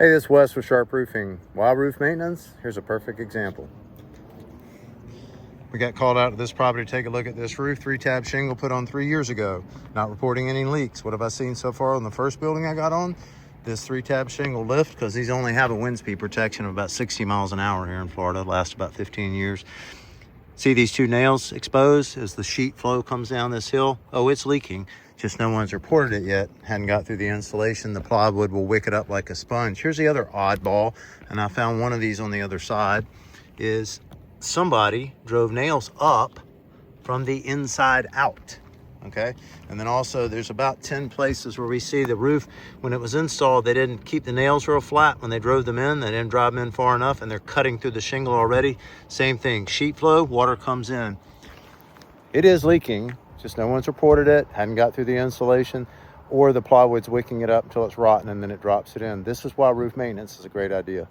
Hey, this is Wes with Sharp Roofing. Why roof maintenance? Here's a perfect example. We got called out to this property to take a look at this roof, 3-tab shingle put on 3 years ago, not reporting any leaks. What have I seen so far on the first building I got on? This 3-tab shingle lift, because these only have a wind speed protection of about 60 miles an hour here in Florida, lasts about 15 years. See these 2 nails exposed as the sheet flow comes down this hill? Oh, it's leaking. Just no one's reported it yet. Hadn't got through the installation. The plywood will wick it up like a sponge. Here's the other oddball, and I found one of these on the other side, is somebody drove nails up from the inside out. Okay, and then also there's about 10 places where we see the roof, when it was installed, they didn't keep the nails real flat when they drove them in. They didn't drive them in far enough, and they're cutting through the shingle already. Same thing, sheet flow, water comes in. It is leaking, just no one's reported it, hadn't got through the installation, or the plywood's wicking it up until it's rotten and then it drops it in. This is why roof maintenance is a great idea.